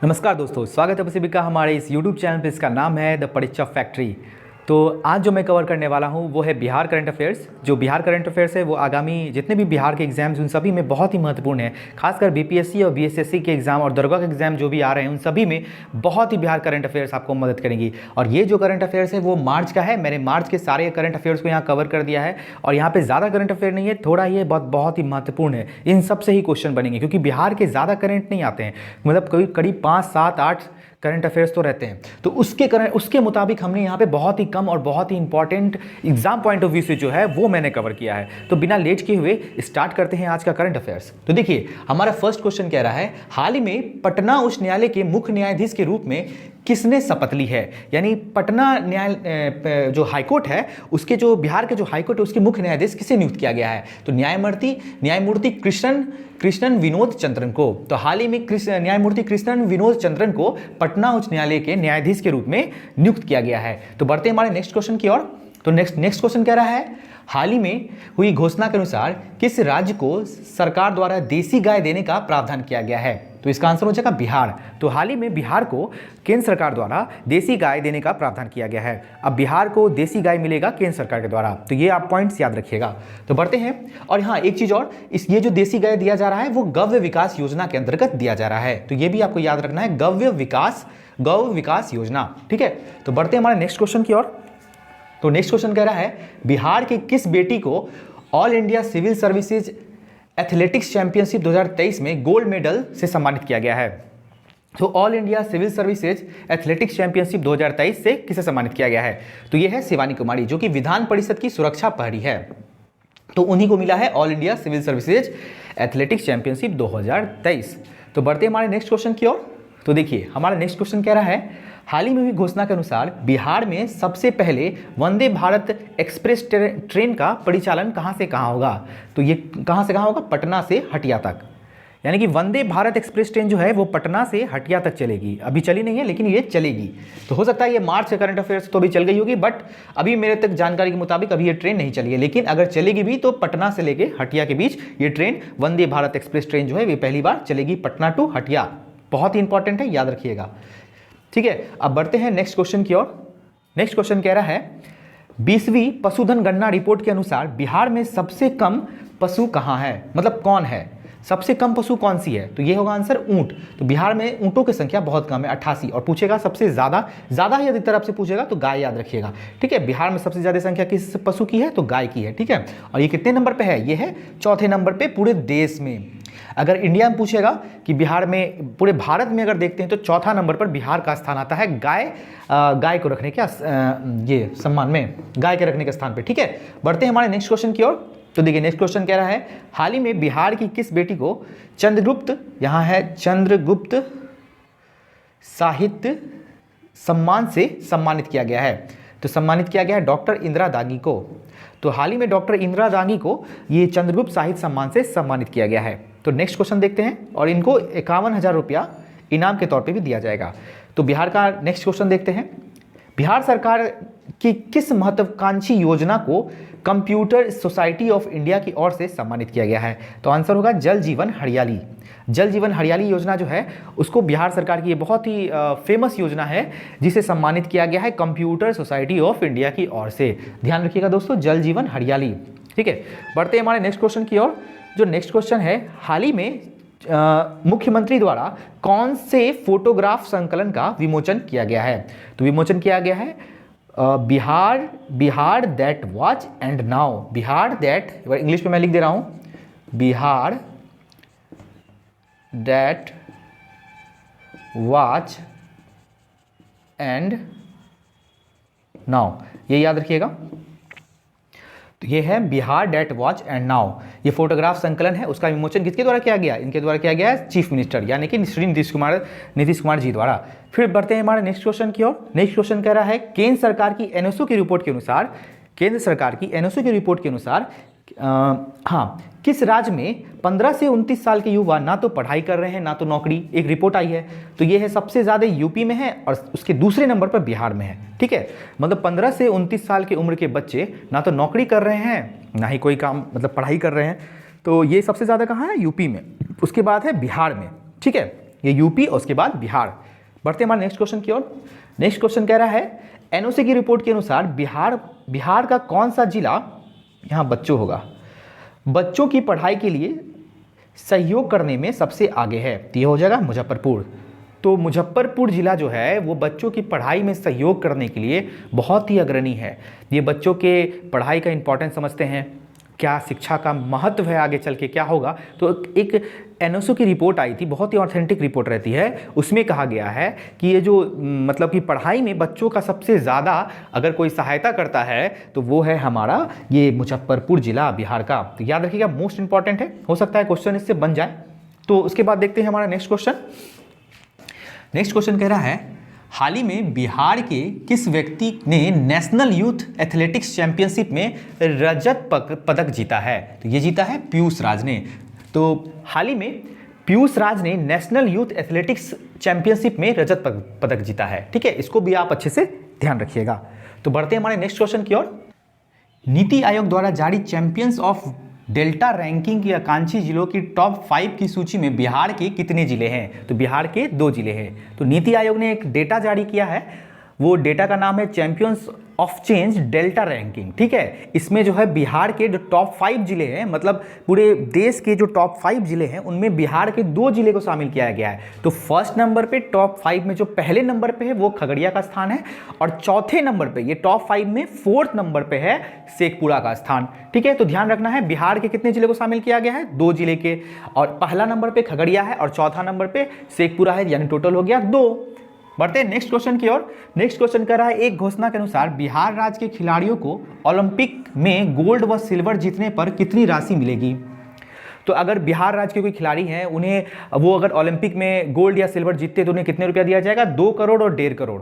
नमस्कार दोस्तों, स्वागत है आप सभी का हमारे इस YouTube चैनल पे। इसका नाम है द परीक्षा फैक्ट्री। तो आज जो मैं कवर करने वाला हूँ वो है बिहार करंट अफेयर्स। जो बिहार करंट अफेयर्स है वो आगामी जितने भी बिहार के एग्जाम्स उन सभी में बहुत ही महत्वपूर्ण है। खासकर बीपीएससी और बीएसएससी के एग्जाम और दरोगा के एग्जाम जो भी आ रहे हैं उन सभी में बहुत ही बिहार करंट अफेयर्स आपको मदद करेंगी। और ये जो करंट अफेयर्स है वो मार्च का है। मैंने मार्च के सारे करंट अफेयर्स को यहाँ कवर कर दिया है और यहाँ पे ज़्यादा करंट अफेयर नहीं है, थोड़ा ये बहुत ही महत्वपूर्ण है। इन सब से ही क्वेश्चन बनेंगे क्योंकि बिहार के ज़्यादा करंट नहीं आते हैं, मतलब करीब 5, 7, 8 करंट अफेयर्स तो रहते हैं। तो उसके मुताबिक हमने यहाँ पे बहुत ही कम और बहुत ही important exam point of view से जो है वो मैंने कवर किया है। तो बिना लेट किए हुए स्टार्ट करते हैं आज का करंट अफेयर्स। तो देखिए, हमारा फर्स्ट क्वेश्चन कह रहा है, हाल ही में पटना उच्च न्यायालय के मुख्य न्यायाधीश के रूप में किसने शपथ ली है। यानी पटना न्यायालय जो हाईकोर्ट है उसके जो बिहार के जो हाईकोर्ट है उसके मुख्य न्यायाधीश किसे नियुक्त किया गया है। तो न्यायमूर्ति कृष्णन विनोद चंद्रन को। तो हाल ही में न्यायमूर्ति कृष्णन विनोद चंद्रन को पटना उच्च न्यायालय के न्यायाधीश के रूप में नियुक्त किया गया है। तो बढ़ते हैं हमारे नेक्स्ट क्वेश्चन की ओर। तो नेक्स्ट क्वेश्चन कह रहा है, हाल ही में हुई घोषणा के अनुसार किस राज्य को सरकार द्वारा देसी गाय देने का प्रावधान किया गया है। तो इसका आंसर हो जाएगा बिहार। तो हाल ही में बिहार को केंद्र सरकार द्वारा देसी गाय देने का प्रावधान किया गया है। अब बिहार को देसी गाय मिलेगा केंद्र सरकार के द्वारा। तो ये आप पॉइंट्स याद रखिएगा। तो बढ़ते हैं। और हाँ, एक चीज और, ये जो देसी गाय दिया जा रहा है वो गव्य विकास योजना के अंतर्गत दिया जा रहा है। तो ये भी आपको याद रखना है, गव्य विकास योजना। ठीक है। तो बढ़ते हैं हमारे नेक्स्ट क्वेश्चन की ओर। तो नेक्स्ट क्वेश्चन कह रहा है, बिहार की किस बेटी को all India civil services athletics championship 2023 में गोल्ड मेडल से सम्मानित किया गया है। तो all India civil services athletics championship 2023 से किसे सम्मानित किया गया है। तो ये है शिवानी कुमारी, जो कि विधान परिषद की सुरक्षा प्रहरी है। तो उन्हीं को मिला है all India civil services athletics championship 2023। तो बढ़ते हमारे नेक्स्ट क्वेश्चन की ओर। तो देखिए, हमारा नेक्स्ट क्वेश्चन कह रहा है, हाल ही में हुई घोषणा के अनुसार बिहार में सबसे पहले वंदे भारत एक्सप्रेस ट्रेन का परिचालन कहां से कहां होगा। तो ये कहां से कहां होगा, पटना से हटिया तक। यानी कि वंदे भारत एक्सप्रेस ट्रेन जो है वो पटना से हटिया तक चलेगी। अभी चली नहीं है लेकिन ये चलेगी। तो हो सकता है ये मार्च के करंट अफेयर्स तो अभी चल गई होगी, बट अभी मेरे तक जानकारी के मुताबिक अभी ये ट्रेन नहीं चली है। लेकिन अगर चलेगी भी तो पटना से लेके हटिया के बीच ये train Vande Bharat express train जो है ये पहली बार चलेगी, पटना टू हटिया। बहुत ही इंपॉर्टेंट है, याद रखिएगा। ठीक है। अब बढ़ते हैं नेक्स्ट क्वेश्चन की ओर। नेक्स्ट क्वेश्चन कह रहा है, 20वीं पशुधन गणना रिपोर्ट के अनुसार बिहार में सबसे कम पशु कहां है, मतलब कौन है, सबसे कम पशु कौन सी है। तो ये होगा आंसर ऊंट। तो बिहार में ऊंटों की संख्या बहुत कम है, 88। और पूछेगा सबसे ज्यादा ही अधिकतर आपसे पूछेगा तो गाय याद रखिएगा। ठीक है। बिहार में सबसे ज्यादा संख्या किस पशु की है, तो गाय की है। ठीक है। और ये कितने नंबर पे है, ये है चौथे नंबर पे पूरे देश में। अगर इंडिया में पूछेगा कि बिहार में, पूरे भारत में अगर देखते हैं तो चौथा नंबर पर बिहार का स्थान आता है गाय को रखने के ये सम्मान में, गाय के रखने के स्थान पे। ठीक है। बढ़ते हैं हमारे नेक्स्ट क्वेश्चन की ओर। तो देखिए, नेक्स्ट क्वेश्चन कह रहा है, हाल ही में बिहार की किस बेटी को चंद्रगुप्त, यहां है चंद्रगुप्त साहित्य सम्मान से सम्मानित किया गया है। तो सम्मानित किया गया है डॉक्टर इंदिरा दांगी को। तो हाल ही में डॉक्टर इंदिरा दांगी को ये चंद्रगुप्त साहित्य सम्मान से सम्मानित किया गया है। तो नेक्स्ट क्वेश्चन देखते हैं, और इनको 51,000 रुपया इनाम के तौर पे भी दिया जाएगा। तो बिहार का नेक्स्ट क्वेश्चन देखते हैं, बिहार सरकार की किस महत्वाकांक्षी योजना को कंप्यूटर सोसाइटी ऑफ इंडिया की ओर से सम्मानित किया गया है। तो आंसर होगा जल जीवन हरियाली। जल जीवन हरियाली योजना जो है उसको बिहार सरकार की ये बहुत ही फेमस योजना है जिसे सम्मानित किया गया है कंप्यूटर सोसाइटी ऑफ इंडिया की ओर से। ध्यान रखिएगा दोस्तों, जल जीवन हरियाली। ठीक है। बढ़ते हैं हमारे नेक्स्ट क्वेश्चन की ओर। जो नेक्स्ट क्वेश्चन है, हाल ही में मुख्यमंत्री द्वारा कौन से फोटोग्राफ संकलन का विमोचन किया गया है। तो विमोचन किया गया है Bihar that watch and now. Bihar that, English में मैं लिख दे रहा हूं, Bihar that watch and now, ये याद रखिएगा। तो ये है Bihar date watch and now. ये फोटोग्राफ संकलन है, उसका विमोचन किसके द्वारा किया गया, इनके द्वारा किया गया है, चीफ मिनिस्टर यानी कि श्री नीतीश कुमार जी द्वारा। फिर बढ़ते हैं हमारे नेक्स्ट क्वेश्चन की ओर। नेक्स्ट क्वेश्चन कह रहा है, केंद्र सरकार की एनओसी की रिपोर्ट के अनुसार किस राज्य में 15 से 29 साल के युवा ना तो पढ़ाई कर रहे हैं ना तो नौकरी, एक रिपोर्ट आई है। तो ये है सबसे ज़्यादा यूपी में है और उसके दूसरे नंबर पर बिहार में है। ठीक है। मतलब 15 से 29 साल की उम्र के बच्चे ना तो नौकरी कर रहे हैं ना ही कोई काम, मतलब पढ़ाई कर रहे हैं। तो ये सबसे ज़्यादा कहाँ है, यूपी में। उसके बाद है बिहार में। ठीक है। ये यूपी और उसके बाद बिहार। बढ़ते हैं हमारे नेक्स्ट क्वेश्चन की ओर। नेक्स्ट क्वेश्चन कह रहा है एनओसी की रिपोर्ट के अनुसार बिहार का कौन सा जिला, यहाँ बच्चों होगा, बच्चों की पढ़ाई के लिए सहयोग करने में सबसे आगे है? तो ये हो जाएगा मुजफ्फरपुर। तो मुजफ्फरपुर जिला जो है वो बच्चों की पढ़ाई में सहयोग करने के लिए बहुत ही अग्रणी है। ये बच्चों के पढ़ाई का इंपॉर्टेंस समझते हैं, क्या शिक्षा का महत्व है, आगे चल के क्या होगा। तो एक एनओसी की रिपोर्ट आई थी, बहुत ही ऑथेंटिक रिपोर्ट रहती है, उसमें कहा गया है कि ये जो मतलब कि पढ़ाई में बच्चों का सबसे ज़्यादा अगर कोई सहायता करता है तो वो है हमारा ये मुजफ्फरपुर जिला बिहार का। तो याद रखिएगा, मोस्ट इंपॉर्टेंट है, हो सकता है क्वेश्चन इससे बन जाए। तो उसके बाद देखते हैं हमारा नेक्स्ट क्वेश्चन। नेक्स्ट क्वेश्चन कह रहा है हाल ही में बिहार के किस व्यक्ति ने नेशनल यूथ एथलेटिक्स चैंपियनशिप में रजत पदक जीता है? तो ये जीता है पीयूष राज ने। तो हाल ही में पीयूष राज ने नेशनल यूथ एथलेटिक्स चैंपियनशिप में रजत पदक जीता है। ठीक है, इसको भी आप अच्छे से ध्यान रखिएगा। तो बढ़ते हैं हमारे नेक्स्ट क्वेश्चन की ओर। नीति आयोग द्वारा जारी चैंपियंस ऑफ डेल्टा रैंकिंग की आकांक्षी जिलों की टॉप 5 की सूची में बिहार के कितने जिले हैं? तो बिहार के 2 जिले हैं। तो नीति आयोग ने एक डेटा जारी किया है, वो डेटा का नाम है champions of change delta ranking. ठीक है, इसमें जो है बिहार के जो टॉप 5 जिले हैं, मतलब पूरे देश के जो टॉप 5 जिले हैं उनमें बिहार के 2 जिले को शामिल किया गया है। तो फर्स्ट नंबर पे टॉप 5 में जो पहले नंबर पे है वो खगड़िया का स्थान है, और चौथे नंबर पे, ये टॉप 5 में 4th नंबर पे है शेखपुरा का स्थान। ठीक है, तो ध्यान रखना है बिहार के कितने जिले को शामिल किया गया है? 2 जिले के, और पहला नंबर पे खगड़िया है और चौथा नंबर पे शेखपुरा है, यानी टोटल हो गया 2। बढ़ते हैं नेक्स्ट क्वेश्चन की ओर। नेक्स्ट क्वेश्चन कर रहा है एक घोषणा के अनुसार बिहार राज्य के खिलाड़ियों को ओलंपिक में गोल्ड व सिल्वर जीतने पर कितनी राशि मिलेगी? तो अगर बिहार राज्य के कोई खिलाड़ी हैं, उन्हें वो अगर ओलंपिक में गोल्ड या सिल्वर जीतते तो उन्हें कितने रुपया दिया जाएगा? 2 करोड़ और 1.5 करोड़।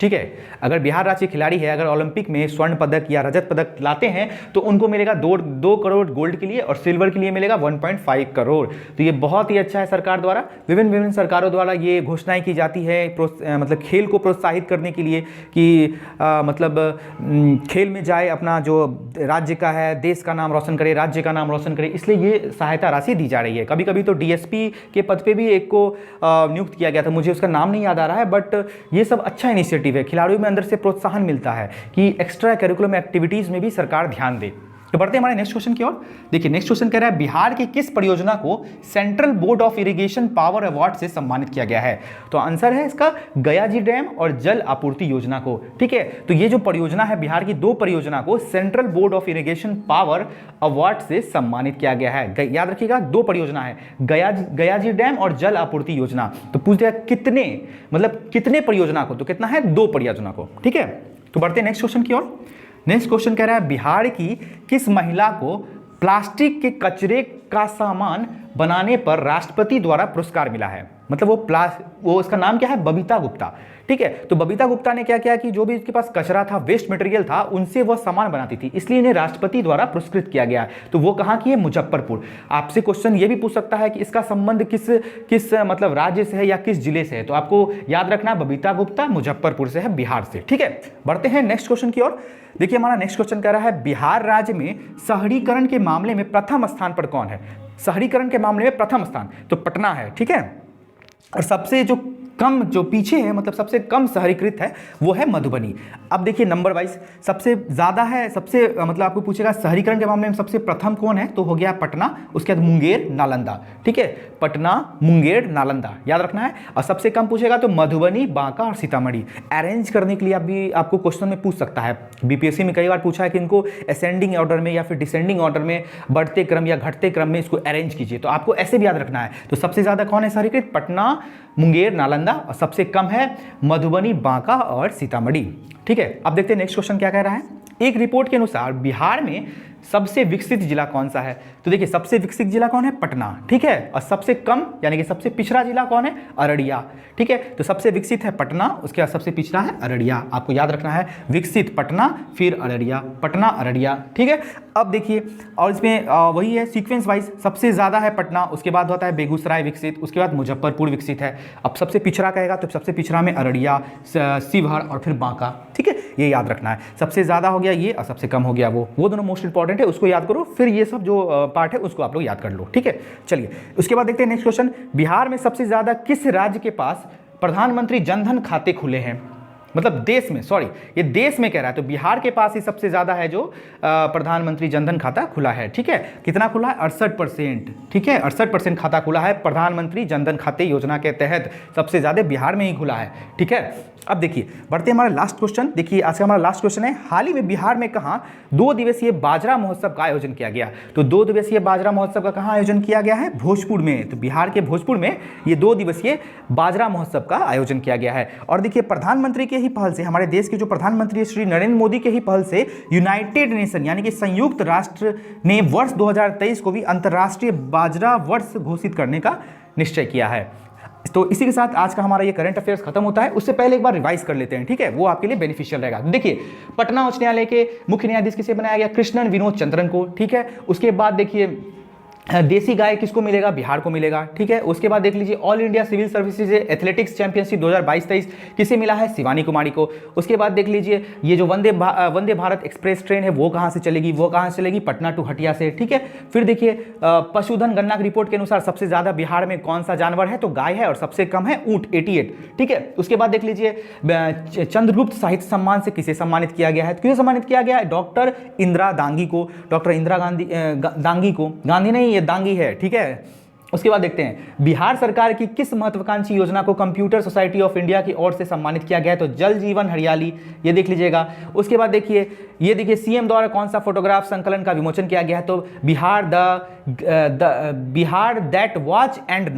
ठीक है, अगर बिहार राज्य के खिलाड़ी है, अगर ओलंपिक में स्वर्ण पदक या रजत पदक लाते हैं तो उनको मिलेगा 2 करोड़ गोल्ड के लिए, और सिल्वर के लिए मिलेगा 1.5 करोड़। तो ये बहुत ही अच्छा है, सरकार द्वारा, विभिन्न सरकारों द्वारा ये घोषणाएं की जाती है मतलब खेल को प्रोत्साहित करने के लिए कि मतलब खेल में जाए, अपना जो राज्य का है, देश का नाम रोशन करे, राज्य का नाम रोशन करे, इसलिए ये सहायता राशि दी जा रही है। कभी कभी तो डीएसपी के पद पर भी एक को नियुक्त किया गया था, मुझे उसका नाम नहीं याद आ रहा है, बट ये सब अच्छा इनिशिएटिव है। खिलाड़ियों में अंदर से प्रोत्साहन मिलता है कि एक्स्ट्रा करिकुलम एक्टिविटीज में भी सरकार ध्यान दे। तो बढ़ते हैं हमारे नेक्स्ट क्वेश्चन की ओर। देखिए नेक्स्ट क्वेश्चन कह रहा है बिहार की किस परियोजना को central board of irrigation power award से सम्मानित किया गया है? तो आंसर है इसका गयाजी डैम और जल आपूर्ति योजना को। ठीक है, तो ये जो परियोजना है, बिहार की 2 परियोजना को central board of irrigation power award से सम्मानित किया गया है। याद रखिएगा, 2 परियोजना है, गयाजी डैम और जल आपूर्ति योजना। तो पूछ दिया कितने, मतलब कितने परियोजना को? तो कितना है? 2 परियोजना को। ठीक है, तो बढ़ते हैं नेक्स्ट क्वेश्चन की ओर। नेक्स्ट क्वेश्चन कह रहा है बिहार की किस महिला को प्लास्टिक के कचरे का सामान बनाने पर राष्ट्रपति द्वारा पुरस्कार मिला है? मतलब वो उसका नाम क्या है? बबीता गुप्ता। ठीक है, तो बबीता गुप्ता ने क्या किया कि जो भी उसके पास कचरा था, वेस्ट मटेरियल था, उनसे वह सामान बनाती थी, इसलिए इन्हें राष्ट्रपति द्वारा पुरस्कृत किया गया। तो वो कहाँ की है? मुजफ्फरपुर। आपसे क्वेश्चन ये भी पूछ सकता है कि इसका संबंध किस मतलब राज्य से है या किस जिले से है? तो आपको याद रखना, बबीता गुप्ता मुजफ्फरपुर से है, बिहार से। ठीक है, बढ़ते हैं नेक्स्ट क्वेश्चन की ओर। देखिए हमारा नेक्स्ट क्वेश्चन कह रहा है बिहार राज्य में शहरीकरण के मामले में प्रथम स्थान पर कौन है? शहरीकरण के मामले में प्रथम स्थान तो पटना है। ठीक है, और सबसे जो कम, जो पीछे है, मतलब सबसे कम शहरीकृत है, वो है मधुबनी। अब देखिए नंबर वाइज सबसे ज़्यादा है, सबसे मतलब आपको पूछेगा शहरीकरण के मामले में सबसे प्रथम कौन है, तो हो गया पटना, उसके बाद मुंगेर, नालंदा। ठीक है, पटना, मुंगेर, नालंदा याद रखना है। और सबसे कम पूछेगा तो मधुबनी, बांका और सीतामढ़ी। अरेंज करने के लिए आपको क्वेश्चन में पूछ सकता है, बीपीएससी में कई बार पूछा है कि इनको असेंडिंग ऑर्डर में या फिर डिसेंडिंग ऑर्डर में, बढ़ते क्रम या घटते क्रम में इसको अरेंज कीजिए। तो आपको ऐसे भी याद रखना है। तो सबसे ज़्यादा कौन है शहरीकृत? पटना, मुंगेर, नालंदा, और सबसे कम है मधुबनी, बांका और सीतामढ़ी। ठीक है, अब देखते हैं नेक्स्ट क्वेश्चन क्या कह रहा है। एक रिपोर्ट के अनुसार बिहार में सबसे विकसित जिला कौन सा है? तो देखिए सबसे विकसित जिला कौन है? पटना। ठीक है, और सबसे कम यानी कि सबसे पिछड़ा जिला कौन है? अररिया। ठीक है, तो सबसे विकसित है पटना, उसके बाद सबसे पिछड़ा है अररिया। आपको याद रखना है, विकसित पटना, फिर अररिया, पटना, अररिया। ठीक है, अब देखिए, और इसमें वही है सीक्वेंस वाइज, सबसे ज़्यादा है पटना, उसके बाद होता है बेगूसराय विकसित, उसके बाद मुजफ्फरपुर विकसित है। अब सबसे पिछड़ा कहेगा तो सबसे पिछड़ा में अररिया, शिवहर और फिर बांका। ठीक है, ये याद रखना है। सबसे ज़्यादा हो गया ये और सबसे कम हो गया वो दोनों मोस्ट इंपॉर्टेंट है, उसको याद करो, फिर ये सब जो पार्ट है उसको आप लोग याद कर लो, ठीक है। चलिए उसके बाद देखते हैं नेक्स्ट क्वेश्चन, बिहार में सबसे ज़्यादा किस राज्य के पास प्रधानमंत्री जनधन खाते खुले हैं? मतलब देश में, सॉरी ये देश में कह रहा है, तो बिहार के पास ही सबसे ज़्यादा है जो प्रधानमंत्री जनधन खाता खुला है, ठीक है। कितना खुला है? 68%, ठीक है, 68% खाता खुला है प्रधानमंत्री जनधन खाते योजना के तहत, सबसे ज़्यादा बिहार में ही खुला है, ठीक है। अब देखिए बढ़ते हैं हमारा लास्ट क्वेश्चन। देखिए आज का हमारा लास्ट क्वेश्चन है, हाल ही में बिहार में कहाँ 2 दिवसीय बाजरा महोत्सव का आयोजन किया गया? तो 2 दिवसीय बाजरा महोत्सव का कहाँ आयोजन किया गया है? भोजपुर में। तो बिहार के भोजपुर में ये 2 दिवसीय बाजरा महोत्सव का आयोजन किया गया है। और देखिए प्रधानमंत्री के ही पहल से, हमारे देश के जो प्रधानमंत्री श्री नरेंद्र मोदी के ही पहल से यूनाइटेड नेशन यानी कि संयुक्त राष्ट्र ने वर्ष 2023 को भी अंतर्राष्ट्रीय बाजरा वर्ष घोषित करने का निश्चय किया है। तो इसी के साथ आज का हमारा ये करंट अफेयर्स खत्म होता है। उससे पहले एक बार रिवाइज कर लेते हैं, ठीक है, वो आपके लिए बेनिफिशियल रहेगा। देखिए पटना उच्च न्यायालय के मुख्य न्यायाधीश किसे बनाया गया? कृष्णन विनोद चंद्रन को, ठीक है। उसके बाद देखिए देसी गाय किसको मिलेगा? बिहार को मिलेगा, ठीक है। उसके बाद देख लीजिए all India civil services athletics championship 2022-23 किसे मिला है? शिवानी कुमारी को। उसके बाद देख लीजिए ये जो वंदे भारत एक्सप्रेस ट्रेन है वो कहाँ से चलेगी? वो कहाँ से चलेगी? पटना टू हटिया से, ठीक है। फिर देखिए पशुधन गणना की रिपोर्ट के अनुसार सबसे ज़्यादा बिहार में कौन सा जानवर है? तो गाय है, और सबसे कम है ऊँट 88, ठीक है। उसके बाद देख लीजिए चंद्रगुप्त साहित्य सम्मान से किसे सम्मानित किया गया है? किसे सम्मानित किया गया है? डॉक्टर इंदिरा दांगी को, डॉक्टर इंदिरा गांधी दांगी को, गांधी नहीं दांगी है, ठीक है। उसके बाद देखते हैं बिहार सरकार की किस महत्वाकांक्षी योजना को कंप्यूटर सोसाइटी ऑफ इंडिया की ओर से सम्मानित किया गया है? तो जल जीवन हरियाली, ये देख लीजिएगा। उसके बाद देखिए ये देखिए सीएम द्वारा कौन सा फोटोग्राफ संकलन का विमोचन किया गया है? तो Bihar that watch and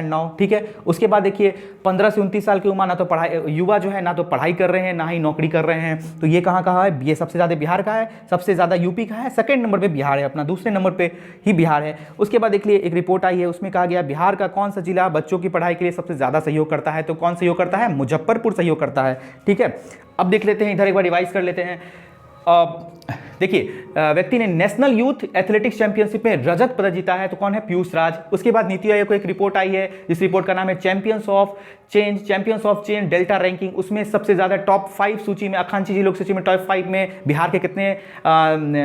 now, ठीक है। उसके बाद देखिए 15 से 29 साल की उम्र, ना तो पढ़ाई, युवा जो है ना तो पढ़ाई कर रहे हैं ना ही नौकरी कर रहे हैं, तो ये कहाँ है? ये सबसे ज़्यादा बिहार का है, सबसे ज़्यादा यूपी का है, सेकंड नंबर पे बिहार है अपना, दूसरे नंबर पे ही बिहार है। उसके बाद देख लिए एक रिपोर्ट आई है, उसमें कहा गया बिहार का कौन सा जिला बच्चों की पढ़ाई के लिए सबसे ज़्यादा सहयोग करता है? तो कौन सहयोग करता है? मुजफ्फरपुर सहयोग करता है, ठीक है। अब देख लेते हैं इधर, एक बार रिवाइज कर लेते हैं। देखिए व्यक्ति ने नेशनल यूथ एथलेटिक्स चैंपियनशिप में रजत पदक जीता है, तो कौन है? पीयूष राज। उसके बाद नीति आयोग को एक रिपोर्ट आई है, जिस रिपोर्ट का नाम है champions of change delta ranking. उसमें सबसे ज़्यादा टॉप 5 सूची में, आकांक्षी जिलों की सूची में टॉप 5 में बिहार के कितने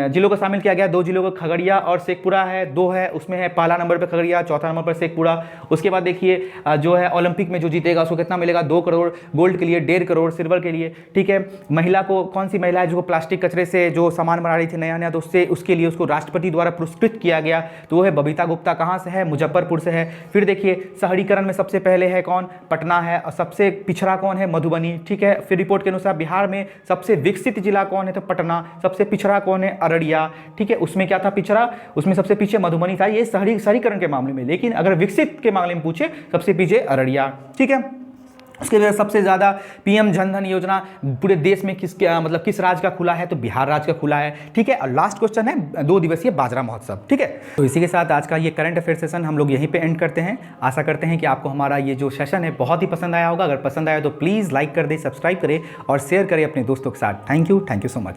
जिलों को शामिल किया गया? 2 जिलों को, खगड़िया और शेखपुरा है, 2 है, उसमें है पहला नंबर पर खगड़िया, चौथा नंबर पर शेखपुरा। उसके बाद देखिए जो है ओलंपिक में जो जीतेगा उसको कितना मिलेगा? 2 करोड़, गोल्ड के लिए 1.5 करोड़, सिल्वर के लिए, ठीक है। महिला को, कौन सी महिला है जो प्लास्टिक कचरे से जो सामान बना रही थी नया, तो उसके लिए उसको राष्ट्रपति द्वारा पुरस्कृत किया गया, तो वो है बबीता गुप्ता। कहाँ से है? मुजफ्फरपुर से है। फिर देखिए शहरीकरण में सबसे पहले है कौन? पटना है, और सबसे पिछड़ा कौन है? मधुबनी, ठीक है। फिर रिपोर्ट के अनुसार बिहार में सबसे विकसित जिला कौन है? तो पटना। सबसे पिछड़ा कौन है? अररिया, ठीक है। उसमें क्या था पिछड़ा? उसमें सबसे पीछे मधुबनी था, ये शहरीकरण के मामले में, लेकिन अगर विकसित के मामले में पूछे सबसे पीछे अररिया, ठीक है। उसके बाद सबसे ज़्यादा पीएम जनधन योजना पूरे देश में किस राज्य का खुला है? तो बिहार राज्य का खुला है, ठीक है। और लास्ट क्वेश्चन है 2 दिवसीय बाजरा महोत्सव, ठीक है। तो इसी के साथ आज का ये करंट अफेयर सेशन हम लोग यहीं पे एंड करते हैं। आशा करते हैं कि आपको हमारा ये जो सेशन है बहुत ही पसंद आया होगा। अगर पसंद आया तो प्लीज़ लाइक कर दें, सब्सक्राइब करें और शेयर करें अपने दोस्तों के साथ। Thank you so much.